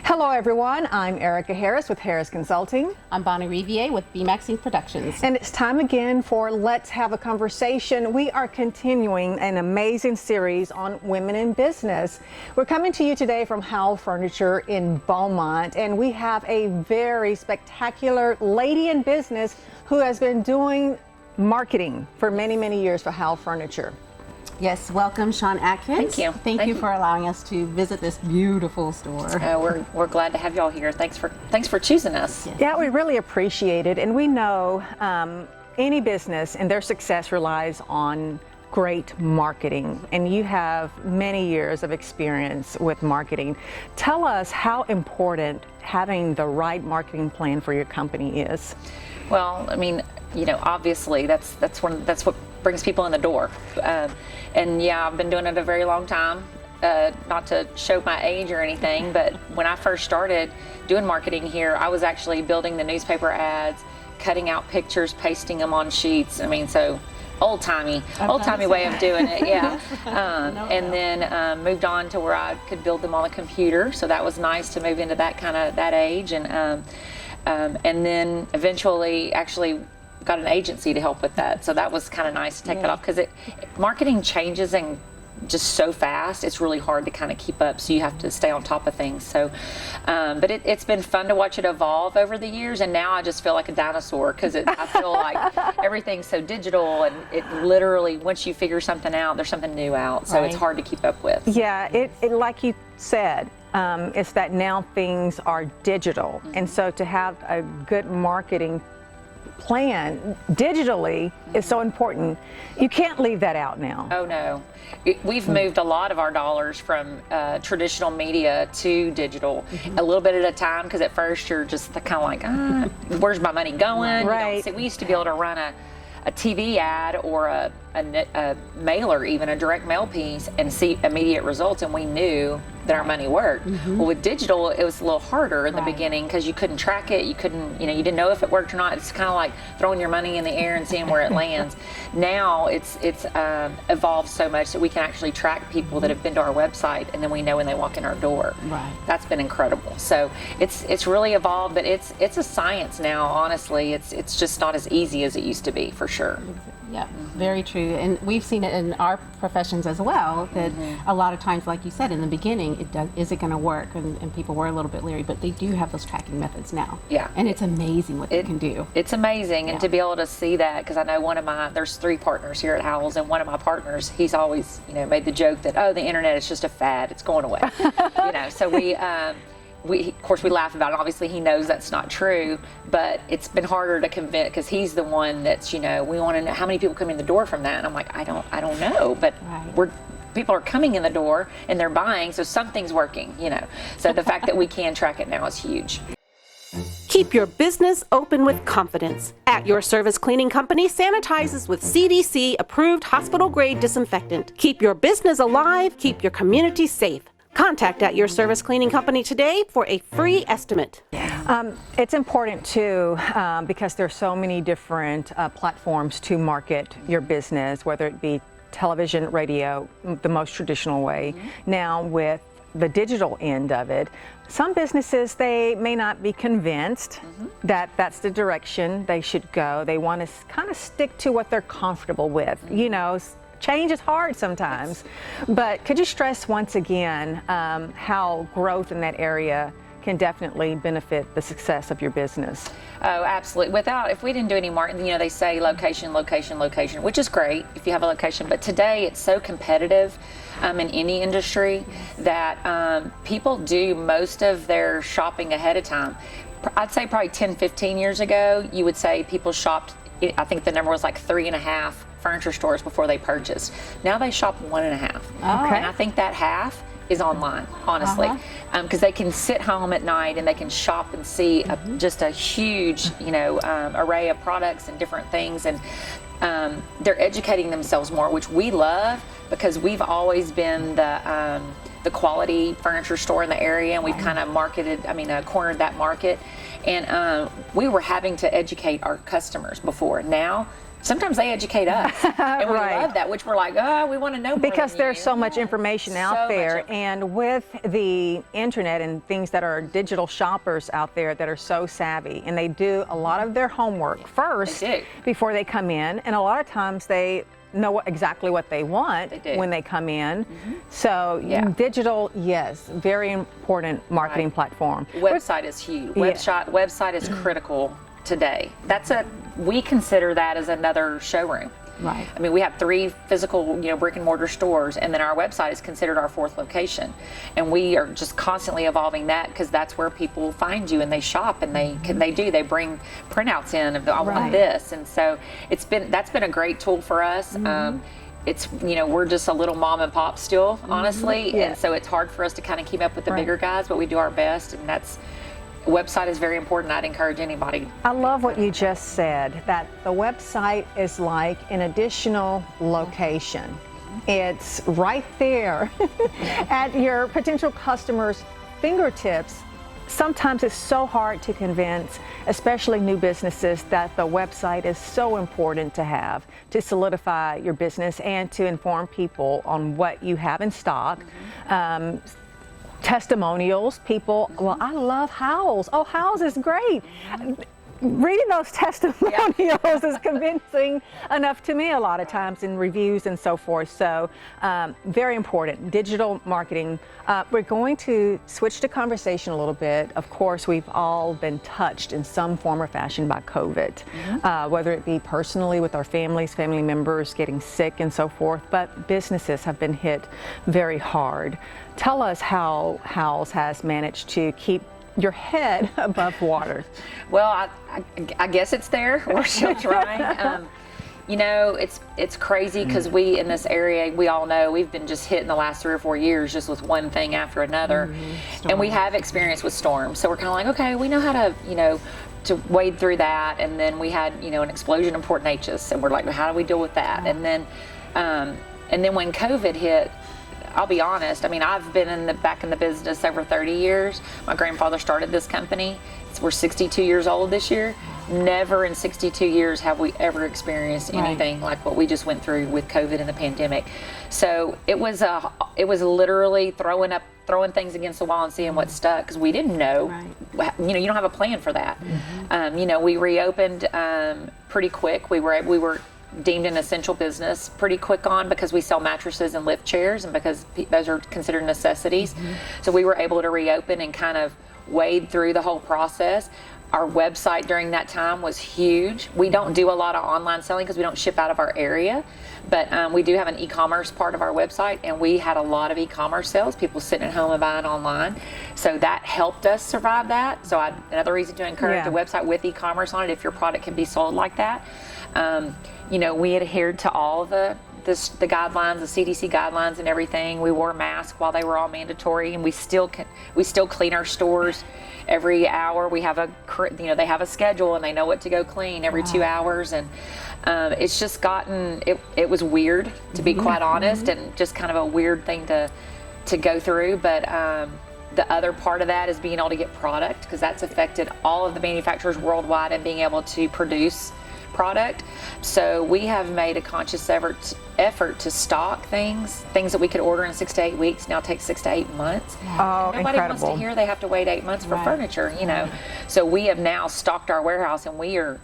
Hello everyone, I'm Erica Harris with Harris Consulting. I'm Bonnie Riviere with B Maxine Productions. And it's time again for Let's Have a Conversation. We are continuing an amazing series on women in business. We're coming to you today from Howell Furniture in Beaumont, and we have a very spectacular lady in business who has been doing marketing for many, many years for Howell Furniture. Yes, welcome, Shawn Atkins. Thank you. Thank you for allowing us to visit this beautiful store. We're glad to have y'all here. Thanks for choosing us. Yes. Yeah, we really appreciate it, and we know any business and their success relies on great marketing, and you have many years of experience with marketing. Tell us how important having the right marketing plan for your company is. Well, I mean, obviously that's what brings people in the door. And yeah, I've been doing it a very long time. Not to show my age or anything, but when I first started doing marketing here, I was actually building the newspaper ads, cutting out pictures, pasting them on sheets. I mean, so old-timey way of doing it, yeah. And then moved on to where I could build them on the computer. So that was nice to move into that age. And then eventually actually got an agency to help with that. So that was kind of nice to take that off, because marketing changes and just so fast, it's really hard to kind of keep up, so you have to stay on top of things. So but it's been fun to watch it evolve over the years, and now I just feel like a dinosaur, because I feel like everything's so digital, and it literally, once you figure something out, there's something new out, so it's hard to keep up with. Yeah, it like you said, it's that now things are digital, and so to have a good marketing plan digitally is so important. You can't leave that out now. Oh no. We've moved a lot of our dollars from traditional media to digital, a little bit at a time, because at first you're just kind of like, where's my money going? Right. We used to be able to run a TV ad or a mailer, even a direct mail piece, and see immediate results, and we knew that our money worked. Well, with digital, it was a little harder in the beginning, because you couldn't track it, you didn't know if it worked or not. It's kind of like throwing your money in the air and seeing where it lands. Now it's evolved so much that we can actually track people that have been to our website, and then we know when they walk in our door. Right. That's been incredible. So it's really evolved, but it's a science now. Honestly, it's just not as easy as it used to be, for sure. Yeah, very true. And we've seen it in our professions as well, that a lot of times, like you said, in the beginning, is it going to work? And people were a little bit leery, but they do have those tracking methods now. Yeah. And it's amazing what they can do. It's amazing. And to be able to see that, because I know there's 3 partners here at Howell's, and one of my partners, he's always, made the joke that, the internet is just a fad, it's going away. So of course, we laugh about it. Obviously, he knows that's not true, but it's been harder to convince, because he's the one that's, we want to know how many people come in the door from that. And I'm like, I don't know, but people are coming in the door and they're buying, so something's working, So the fact that we can track it now is huge. Keep your business open with confidence. At Your Service Cleaning Company sanitizes with CDC approved hospital grade disinfectant. Keep your business alive, keep your community safe. Contact At Your Service Cleaning Company today for a free estimate. It's important too, because there's so many different platforms to market your business, whether it be television, radio, the most traditional way. Now with the digital end of it, some businesses, they may not be convinced that that's the direction they should go. They want to kind of stick to what they're comfortable with. Change is hard sometimes, but could you stress once again how growth in that area can definitely benefit the success of your business? Oh, absolutely. If we didn't do any marketing, they say location, location, location, which is great if you have a location, but today it's so competitive in any industry that people do most of their shopping ahead of time. I'd say probably 10, 15 years ago, you would say people shopped, I think the number was like 3.5 furniture stores before they purchased. Now they shop 1.5. Okay. And I think that half is online, honestly, because they can sit home at night and they can shop and see just a huge, array of products and different things, and they're educating themselves more, which we love, because we've always been the quality furniture store in the area, and we've kind of cornered that market, and we were having to educate our customers before. Now sometimes they educate us, and we Right. love that, which we're like, oh, we want to know more Because than there's you. so much information So out much there, information. and with the internet and things that are digital shoppers out there that are so savvy, and they do a lot of their homework first They do. before they come in, and a lot of times they know exactly what they want They do. when they come in. So Yeah. digital, yes, very important marketing Right. platform. Website is huge. Yeah. Website is critical today. We consider that as another showroom. Right. I mean, we have 3 physical, brick and mortar stores, and then our website is considered our 4th location. And we are just constantly evolving that, because that's where people find you and they shop, and they bring printouts in of Right. this. And so that's been a great tool for us. It's, we're just a little mom and pop still, honestly. Yeah. And so it's hard for us to kind of keep up with the Right. bigger guys, but we do our best, and website is very important. I'd encourage anybody. I love what you just said, that the website is like an additional location. It's right there at your potential customers' fingertips. Sometimes it's so hard to convince, especially new businesses, that the website is so important to have to solidify your business and to inform people on what you have in stock. Testimonials, people, well, I love Howell's. Oh, Howell's is great. Reading those testimonials is convincing enough to me a lot of times in reviews and so forth. So very important, digital marketing. We're going to switch the conversation a little bit. Of course, we've all been touched in some form or fashion by COVID, whether it be personally with our families, family members getting sick and so forth, but businesses have been hit very hard. Tell us how Howell's has managed to keep your head above water. Well, I guess it's there. We're still trying. It's crazy, because we in this area, we all know we've been just hit in the last 3 or 4 years just with one thing after another, and we have experience with storms. So we're kind of like, okay, we know how to wade through that. And then we had an explosion in Port Neches, and we're like, well, how do we deal with that? And then when COVID hit, I'll be honest, I mean, I've been back in the business over 30 years. My grandfather started this company. We're 62 years old this year. Never in 62 years have we ever experienced anything like what we just went through with COVID and the pandemic. So it was literally throwing things against the wall and seeing what stuck, because we didn't know. Right. You don't have a plan for that. We reopened pretty quick. We were deemed an essential business pretty quick on, because we sell mattresses and lift chairs, and because those are considered necessities. So we were able to reopen and kind of wade through the whole process. Our website during that time was huge. We don't do a lot of online selling because we don't ship out of our area, but we do have an e-commerce part of our website, and we had a lot of e-commerce sales, people sitting at home and buying online. So that helped us survive that. So another reason to encourage Yeah. a website with e-commerce on it, if your product can be sold like that. We adhered to all the guidelines, the CDC guidelines and everything. We wore masks while they were all mandatory, and we still clean our stores every hour. We have they have a schedule, and they know what to go clean every 2 hours. And it's just gotten, it was weird, to be quite honest, and just kind of a weird thing to go through. But the other part of that is being able to get product, because that's affected all of the manufacturers worldwide and being able to produce product. So we have made a conscious effort to stock things that we could order in 6 to 8 weeks now take 6 to 8 months. Oh, Nobody incredible. wants to hear they have to wait 8 months for furniture, So we have now stocked our warehouse, and we're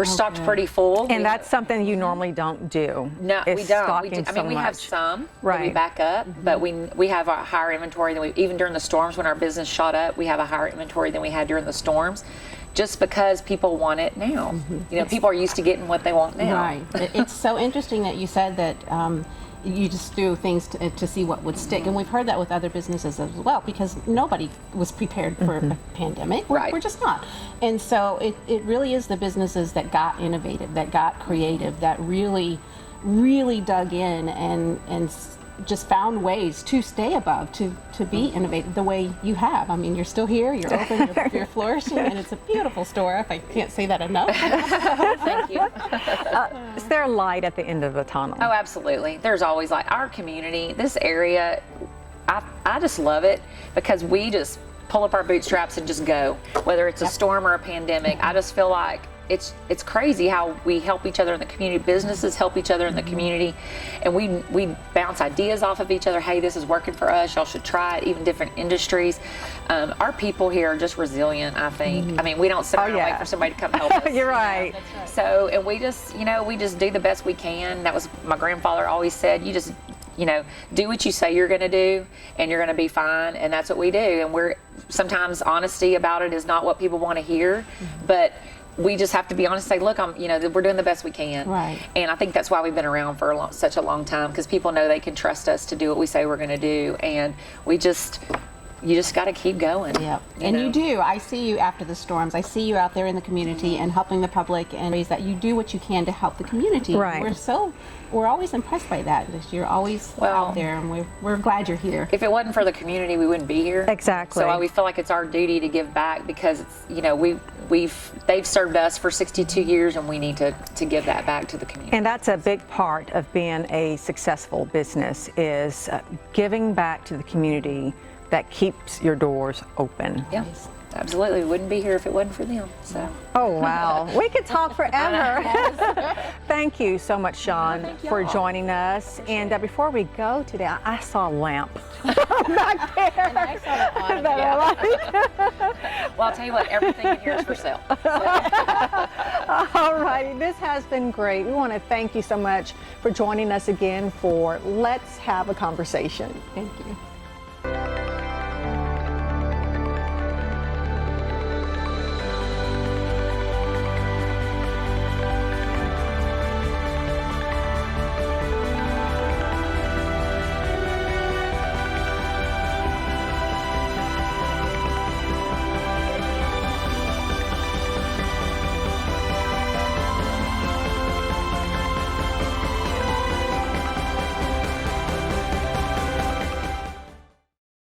stocked pretty full. And that's something you normally don't do. No, is we don't. stocking so We have much. some that we Right. back up, but we have a higher inventory than even during the storms when our business shot up, we have a higher inventory than we had during the storms, just because people want it now. People are used to getting what they want now. Right. It's so interesting that you said that you just do things to see what would stick. And we've heard that with other businesses as well, because nobody was prepared for a pandemic. We're just not. And so it really is the businesses that got innovative, that got creative, that really, really dug in and just found ways to stay above, to be innovative the way you have. I mean, you're still here, you're open, you're flourishing, and it's a beautiful store. If I can't say that enough. Thank you. Is there a light at the end of the tunnel? Oh, absolutely. There's always our community, this area, I just love it, because we just pull up our bootstraps and just go. Whether it's a storm or a pandemic, I just feel like it's crazy how we help each other in the community. Businesses help each other in the community, and we bounce ideas off of each other. Hey, this is working for us. Y'all should try it. Even different industries. Our people here are just resilient, I think. I mean, we don't sit around and wait for somebody to come help us. You're right. That's right. So, and we just do the best we can. That was my grandfather always said. You just do what you say you're going to do, and you're going to be fine. And that's what we do. And we're sometimes honesty about it is not what people want to hear, but we just have to be honest and say, look, we're doing the best we can. Right. And I think that's why we've been around for such a long time, because people know they can trust us to do what we say we're going to do. And you just got to keep going. Yep. And you do. I see you after the storms. I see you out there in the community and helping the public, and ways that you do what you can to help the community. Right. We're always impressed by that. You're always out there, and we're glad you're here. If it wasn't for the community, we wouldn't be here. Exactly. So we feel like it's our duty to give back, because it's, they've served us for 62 years, and we need to give that back to the community. And that's a big part of being a successful business, is giving back to the community that keeps your doors open. Yeah, absolutely. We wouldn't be here if it wasn't for them. So. Oh, wow. We could talk forever. Thank you so much, Shawn, for joining us. And before we go today, I saw a lamp back there. And I saw that on. Well, I'll tell you what, everything in here is for sale. All righty. This has been great. We want to thank you so much for joining us again for Let's Have a Conversation. Thank you.